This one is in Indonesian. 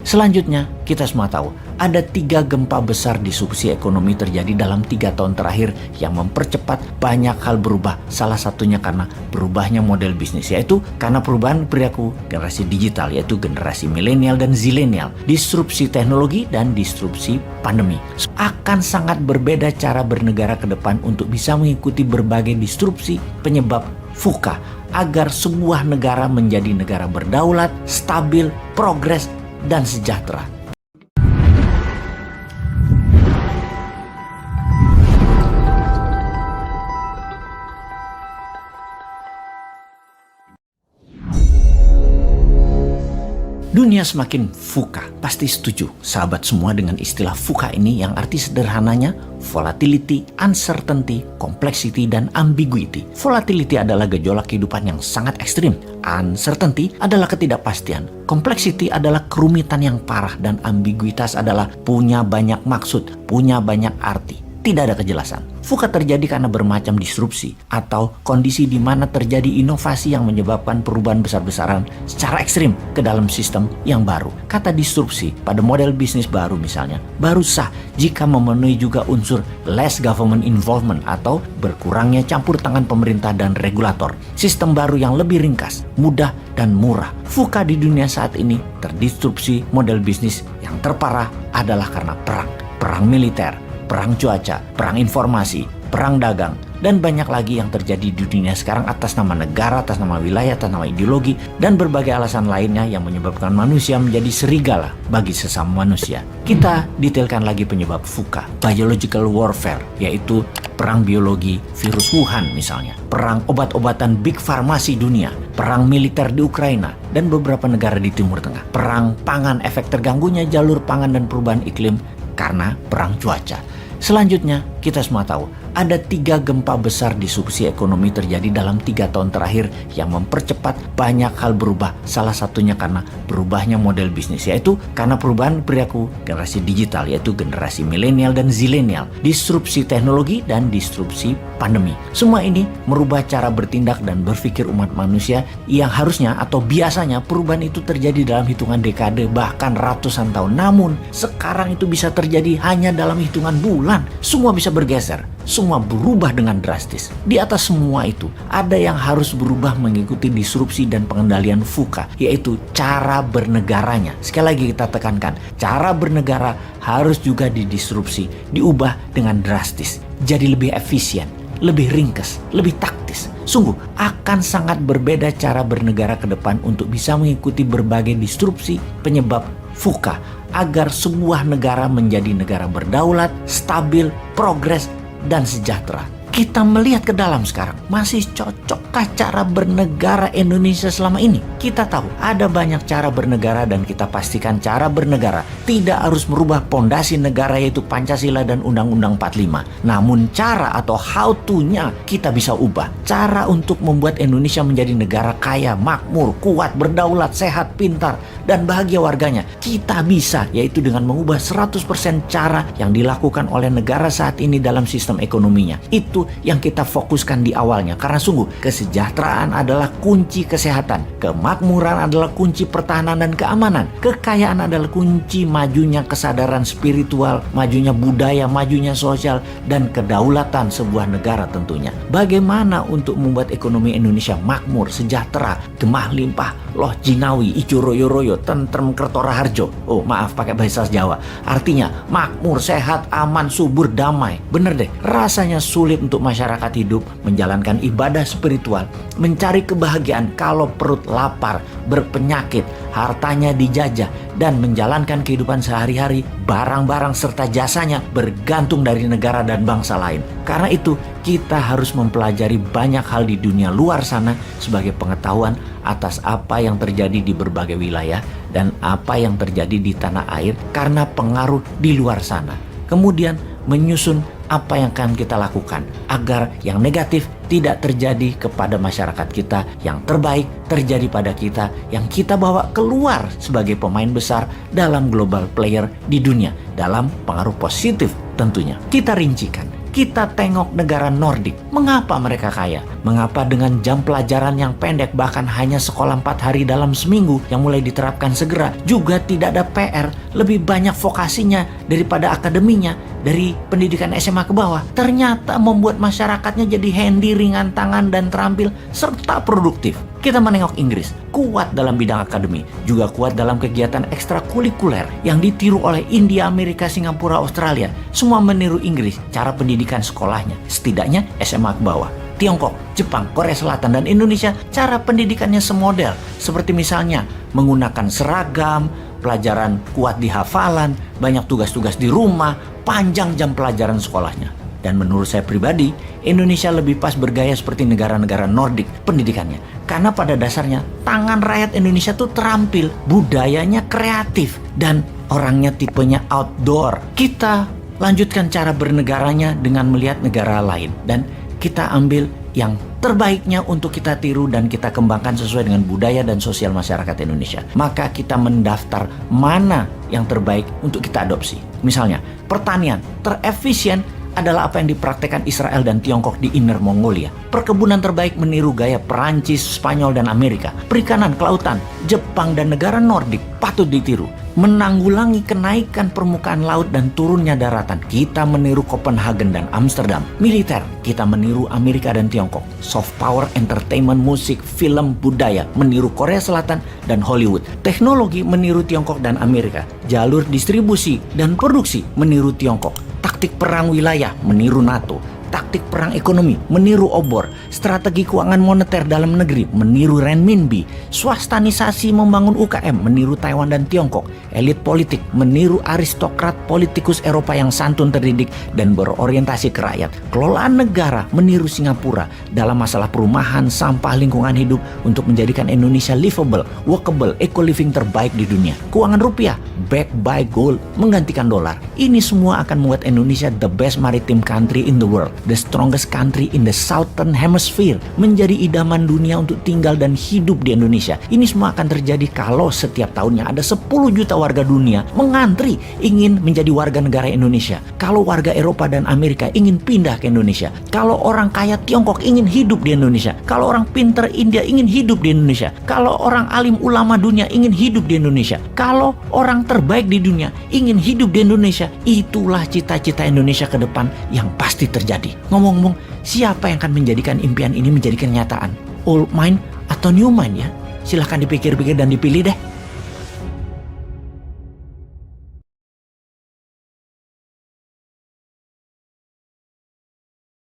Selanjutnya, kita semua tahu ada 3 gempa besar disrupsi ekonomi terjadi dalam 3 tahun terakhir yang mempercepat banyak hal berubah. Salah satunya karena berubahnya model bisnis, yaitu karena perubahan perilaku generasi digital, yaitu generasi milenial dan zilenial, disrupsi teknologi dan disrupsi pandemi. Akan sangat berbeda cara bernegara ke depan untuk bisa mengikuti berbagai disrupsi penyebab VUCA agar sebuah negara menjadi negara berdaulat, stabil, progres, dan sejahtera. Dunia semakin VUCA. Pasti setuju sahabat semua dengan istilah VUCA ini yang arti sederhananya volatility, uncertainty, complexity, dan ambiguity. Volatility adalah gejolak kehidupan yang sangat ekstrim. Uncertainty adalah ketidakpastian. Complexity adalah kerumitan yang parah, dan ambiguitas adalah punya banyak maksud, punya banyak arti. Tidak ada kejelasan. VUCA terjadi karena bermacam disrupsi atau kondisi di mana terjadi inovasi yang menyebabkan perubahan besar-besaran secara ekstrim ke dalam sistem yang baru. Kata disrupsi pada model bisnis baru misalnya, baru sah jika memenuhi juga unsur less government involvement atau berkurangnya campur tangan pemerintah dan regulator. Sistem baru yang lebih ringkas, mudah, dan murah. VUCA di dunia saat ini terdisrupsi model bisnis yang terparah adalah karena perang militer, perang cuaca, perang informasi, perang dagang, dan banyak lagi yang terjadi di dunia sekarang atas nama negara, atas nama wilayah, atas nama ideologi, dan berbagai alasan lainnya yang menyebabkan manusia menjadi serigala bagi sesama manusia. Kita detailkan lagi penyebab VUCA, biological warfare, yaitu perang biologi virus Wuhan misalnya, perang obat-obatan big farmasi dunia, perang militer di Ukraina, dan beberapa negara di Timur Tengah, perang pangan, efek terganggunya jalur pangan dan perubahan iklim karena perang cuaca. Selanjutnya, kita semua tahu ada 3 gempa besar disrupsi ekonomi terjadi dalam 3 tahun terakhir yang mempercepat banyak hal berubah. Salah satunya karena berubahnya model bisnis, yaitu karena perubahan perilaku generasi digital, yaitu generasi milenial dan zilenial, disrupsi teknologi, dan disrupsi pandemi. Semua ini merubah cara bertindak dan berpikir umat manusia yang harusnya atau biasanya perubahan itu terjadi dalam hitungan dekade bahkan ratusan tahun. Namun sekarang itu bisa terjadi hanya dalam hitungan bulan. Semua bisa bergeser, semua berubah dengan drastis. Di atas semua itu, ada yang harus berubah mengikuti disrupsi dan pengendalian VUCA, yaitu cara bernegaranya. Sekali lagi kita tekankan, cara bernegara harus juga didisrupsi, diubah dengan drastis, jadi lebih efisien, lebih ringkas, lebih taktis. Sungguh akan sangat berbeda cara bernegara ke depan untuk bisa mengikuti berbagai disrupsi penyebab VUCA agar sebuah negara menjadi negara berdaulat, stabil, progres, dan sejahtera. Kita melihat ke dalam sekarang, masih cocokkah cara bernegara Indonesia selama ini? Kita tahu ada banyak cara bernegara dan kita pastikan cara bernegara tidak harus merubah pondasi negara yaitu Pancasila dan Undang-Undang 45. Namun cara atau how to-nya kita bisa ubah. Cara untuk membuat Indonesia menjadi negara kaya, makmur, kuat, berdaulat, sehat, pintar, dan bahagia warganya. Kita bisa, yaitu dengan mengubah 100% cara yang dilakukan oleh negara saat ini dalam sistem ekonominya. Itu yang kita fokuskan di awalnya, karena sungguh kesejahteraan adalah kunci kesehatan, kemakmuran adalah kunci pertahanan dan keamanan, kekayaan adalah kunci majunya kesadaran spiritual, majunya budaya, majunya sosial, dan kedaulatan sebuah negara tentunya. Bagaimana untuk membuat ekonomi Indonesia makmur, sejahtera, gemah limpah, loh jinawi, ijo royo royo, tentrem kertora harjo. Oh maaf pakai bahasa Jawa, artinya makmur, sehat, aman, subur, damai. Bener deh, rasanya sulit untuk masyarakat hidup, menjalankan ibadah spiritual, mencari kebahagiaan kalau perut lapar, berpenyakit, hartanya dijajah, dan menjalankan kehidupan sehari-hari, barang-barang serta jasanya bergantung dari negara dan bangsa lain. Karena itu, kita harus mempelajari banyak hal di dunia luar sana sebagai pengetahuan atas apa yang terjadi di berbagai wilayah dan apa yang terjadi di tanah air karena pengaruh di luar sana. Kemudian menyusun apa yang akan kita lakukan agar yang negatif tidak terjadi kepada masyarakat kita, yang terbaik terjadi pada kita, yang kita bawa keluar sebagai pemain besar dalam global player di dunia, dalam pengaruh positif tentunya. Kita rincikan, Kita tengok negara Nordik. Mengapa mereka kaya? Mengapa dengan jam pelajaran yang pendek, bahkan hanya sekolah 4 hari dalam seminggu yang mulai diterapkan segera, juga tidak ada PR, lebih banyak vokasinya daripada akademinya, dari pendidikan SMA ke bawah. Ternyata membuat masyarakatnya jadi handy, ringan tangan dan terampil, serta produktif. Kita menengok Inggris, kuat dalam bidang akademi, juga kuat dalam kegiatan ekstrakurikuler yang ditiru oleh India, Amerika, Singapura, Australia. Semua meniru Inggris, cara pendidikan sekolahnya, setidaknya SMA ke bawah. Tiongkok, Jepang, Korea Selatan, dan Indonesia, cara pendidikannya semodel. Seperti misalnya menggunakan seragam, pelajaran kuat di hafalan, banyak tugas-tugas di rumah, panjang jam pelajaran sekolahnya. Dan menurut saya pribadi, Indonesia lebih pas bergaya seperti negara-negara Nordik pendidikannya. Karena pada dasarnya tangan rakyat Indonesia tuh terampil, budayanya kreatif, dan orangnya tipenya outdoor. Kita lanjutkan cara bernegaranya dengan melihat negara lain, dan kita ambil yang terbaiknya untuk kita tiru dan kita kembangkan sesuai dengan budaya dan sosial masyarakat Indonesia. Maka kita mendaftar mana yang terbaik untuk kita adopsi. Misalnya, pertanian terefisien adalah apa yang dipraktekkan Israel dan Tiongkok di Inner Mongolia. Perkebunan terbaik meniru gaya Perancis, Spanyol, dan Amerika. Perikanan, kelautan, Jepang, dan negara Nordik patut ditiru. Menanggulangi kenaikan permukaan laut dan turunnya daratan, kita meniru Copenhagen dan Amsterdam. Militer, kita meniru Amerika dan Tiongkok. Soft power, entertainment, musik, film, budaya, meniru Korea Selatan dan Hollywood. Teknologi meniru Tiongkok dan Amerika. Jalur distribusi dan produksi meniru Tiongkok. Taktik perang wilayah meniru NATO. Taktik perang ekonomi meniru obor. Strategi keuangan moneter dalam negeri meniru renminbi. Swastanisasi membangun UKM meniru Taiwan dan Tiongkok. Elit politik meniru aristokrat politikus Eropa yang santun, terdidik, dan berorientasi ke rakyat. Kelolaan negara meniru Singapura dalam masalah perumahan, sampah, lingkungan hidup untuk menjadikan Indonesia livable, workable, eco-living terbaik di dunia. Keuangan rupiah backed by gold menggantikan dolar. Ini semua akan membuat Indonesia the best maritime country in the world, the strongest country in the southern hemisphere, menjadi idaman dunia untuk tinggal dan hidup di Indonesia. Ini semua akan terjadi kalau setiap tahunnya ada 10 juta warga dunia mengantri ingin menjadi warga negara Indonesia. Kalau warga Eropa dan Amerika ingin pindah ke Indonesia. Kalau orang kaya Tiongkok ingin hidup di Indonesia. Kalau orang pinter India ingin hidup di Indonesia. Kalau orang alim ulama dunia ingin hidup di Indonesia. Kalau orang terbaik di dunia ingin hidup di Indonesia. Itulah cita-cita Indonesia ke depan yang pasti terjadi. Ngomong-ngomong, siapa yang akan menjadikan impian ini menjadi kenyataan? Old mind atau new mind ya? Silahkan dipikir-pikir dan dipilih deh.